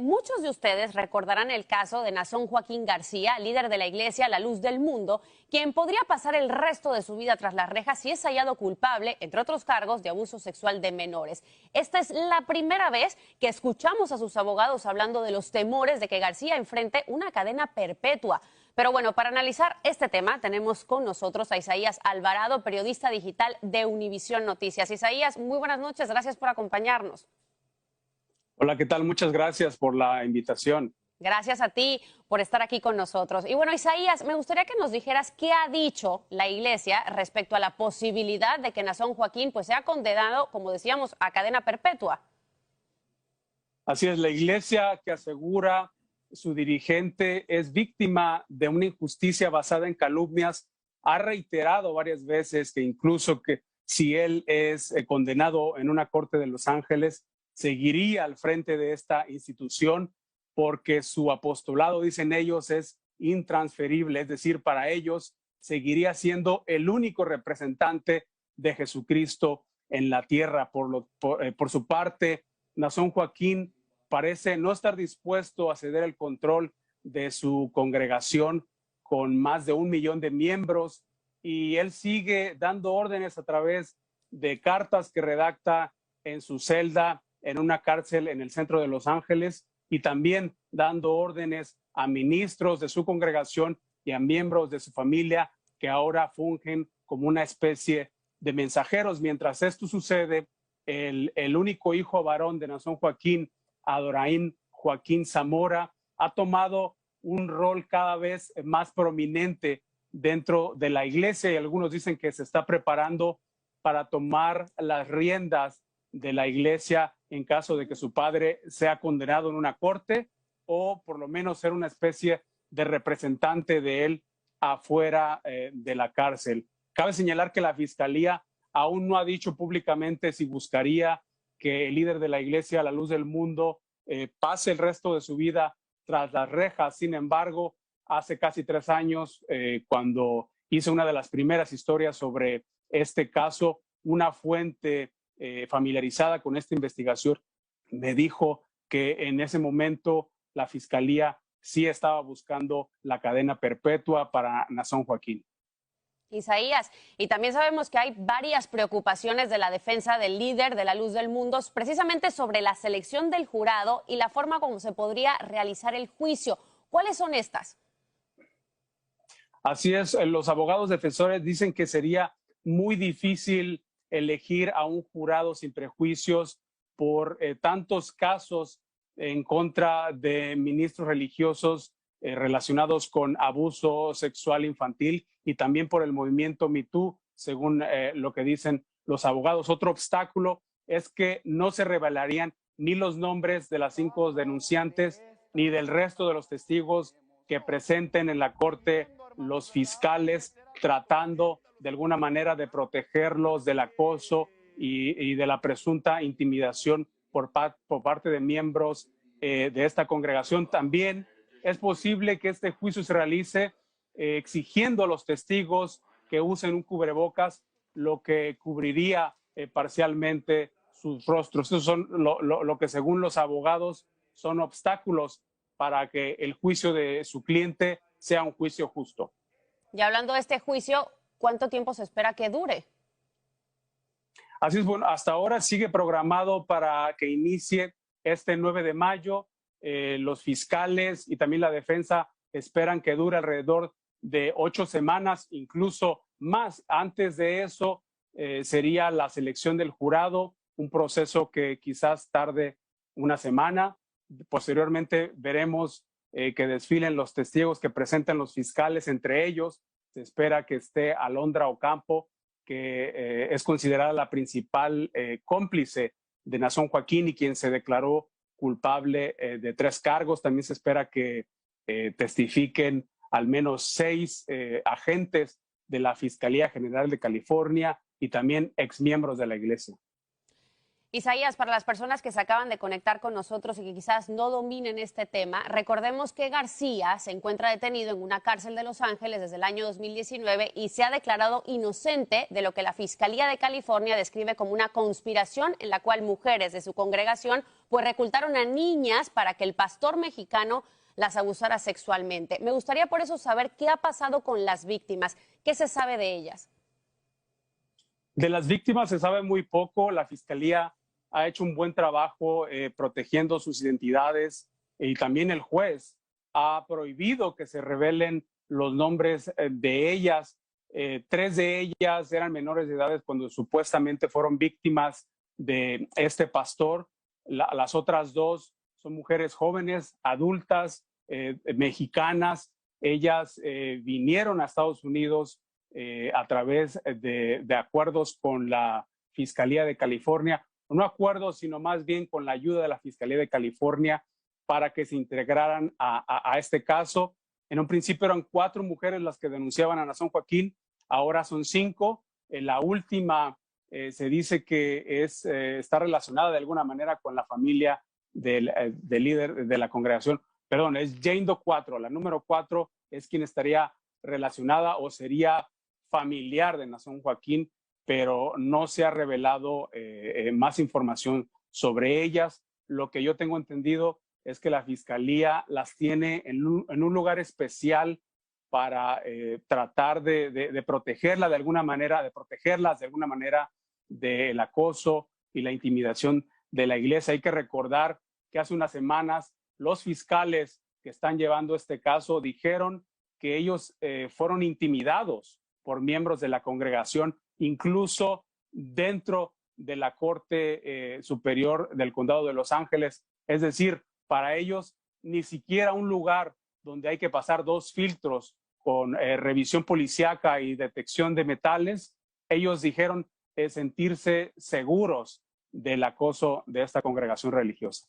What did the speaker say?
muchos de ustedes recordarán el caso de Nazón Joaquín García, líder de la iglesia La Luz del Mundo, quien podría pasar el resto de su vida tras las rejas si es hallado culpable, entre otros cargos, de abuso sexual de menores. Esta es la primera vez que escuchamos a sus abogados hablando de los temores de que García enfrente una cadena perpetua. Pero bueno, para analizar este tema tenemos con nosotros a Isaías Alvarado, periodista digital de Univisión Noticias. Isaías, muy buenas noches, gracias por acompañarnos. Hola, ¿qué tal? Muchas gracias por la invitación. Gracias a ti por estar aquí con nosotros. Y bueno, Isaías, me gustaría que nos dijeras qué ha dicho la Iglesia respecto a la posibilidad de que Nazón Joaquín pues sea condenado, como decíamos, a cadena perpetua. Así es, la Iglesia, que asegura su dirigente es víctima de una injusticia basada en calumnias, ha reiterado varias veces que incluso que si él es condenado en una corte de Los Ángeles, seguiría al frente de esta institución porque su apostolado, dicen ellos, es intransferible, es decir, para ellos seguiría siendo el único representante de Jesucristo en la tierra. Por su parte, Nazón Joaquín parece no estar dispuesto a ceder el control de su congregación con más de 1 millón de miembros, y él sigue dando órdenes a través de cartas que redacta en su celda en una cárcel en el centro de Los Ángeles, y también dando órdenes a ministros de su congregación y a miembros de su familia que ahora fungen como una especie de mensajeros. Mientras esto sucede, el único hijo varón de Nazón Joaquín, Adoraín Joaquín Zamora, ha tomado un rol cada vez más prominente dentro de la iglesia, y algunos dicen que se está preparando para tomar las riendas de la iglesia en caso de que su padre sea condenado en una corte, o por lo menos ser una especie de representante de él afuera de la cárcel. Cabe señalar que la fiscalía aún no ha dicho públicamente si buscaría que el líder de la iglesia, La Luz del Mundo, pase el resto de su vida tras las rejas. Sin embargo, hace casi 3 años, cuando hice una de las primeras historias sobre este caso, una fuente familiarizada con esta investigación me dijo que en ese momento la fiscalía sí estaba buscando la cadena perpetua para Nazón Joaquín. Isaías, y también sabemos que hay varias preocupaciones de la defensa del líder de La Luz del Mundo, precisamente sobre la selección del jurado y la forma como se podría realizar el juicio. ¿Cuáles son estas? Así es, los abogados defensores dicen que sería muy difícil elegir a un jurado sin prejuicios por tantos casos en contra de ministros religiosos relacionados con abuso sexual infantil, y también por el movimiento Me Too, según lo que dicen los abogados. Otro obstáculo es que no se revelarían ni los nombres de las 5 denunciantes ni del resto de los testigos que presenten en la corte los fiscales, tratando de alguna manera de protegerlos del acoso y de la presunta intimidación por parte de miembros de esta congregación. También es posible que este juicio se realice exigiendo a los testigos que usen un cubrebocas, lo que cubriría parcialmente sus rostros. Esos son lo que, según los abogados, son obstáculos para que el juicio de su cliente sea un juicio justo. Y hablando de este juicio, ¿cuánto tiempo se espera que dure? Así es, bueno, hasta ahora sigue programado para que inicie este 9 de mayo. Los fiscales y también la defensa esperan que dure alrededor de 8 semanas, incluso más. Antes de eso sería la selección del jurado, un proceso que quizás tarde una semana. Posteriormente veremos que desfilen los testigos que presentan los fiscales. Entre ellos se espera que esté Alondra Ocampo, que es considerada la principal cómplice de Nazón Joaquín y quien se declaró culpable de 3 cargos. También se espera que testifiquen al menos 6 agentes de la Fiscalía General de California y también exmiembros de la iglesia. Isaías, para las personas que se acaban de conectar con nosotros y que quizás no dominen este tema, recordemos que García se encuentra detenido en una cárcel de Los Ángeles desde el año 2019 y se ha declarado inocente de lo que la Fiscalía de California describe como una conspiración en la cual mujeres de su congregación pues reclutaron a niñas para que el pastor mexicano las abusara sexualmente. Me gustaría por eso saber qué ha pasado con las víctimas, qué se sabe de ellas. De las víctimas se sabe muy poco. La Fiscalía ha hecho un buen trabajo protegiendo sus identidades y también el juez ha prohibido que se revelen los nombres de ellas. 3 de ellas eran menores de edad cuando supuestamente fueron víctimas de este pastor. Las otras 2 son mujeres jóvenes, adultas, mexicanas. Ellas vinieron a Estados Unidos a través de acuerdos con la Fiscalía de California, no acuerdos, sino más bien con la ayuda de la Fiscalía de California para que se integraran a este caso. En un principio eran 4 mujeres las que denunciaban a Naasón Joaquín, ahora son 5. La última se dice que está relacionada de alguna manera con la familia del líder de la congregación. Perdón, es Jane Doe 4, la número 4 es quien estaría relacionada o sería familiar de Naasón Joaquín, pero no se ha revelado más información sobre ellas. Lo que yo tengo entendido es que la Fiscalía las tiene en un lugar especial para tratar de protegerlas de alguna manera del acoso y la intimidación de la iglesia. Hay que recordar que hace unas semanas los fiscales que están llevando este caso dijeron que ellos fueron intimidados por miembros de la congregación, incluso dentro de la Corte Superior del Condado de Los Ángeles. Es decir, para ellos ni siquiera un lugar donde hay que pasar 2 filtros con revisión policíaca y detección de metales, ellos dijeron sentirse seguros del acoso de esta congregación religiosa.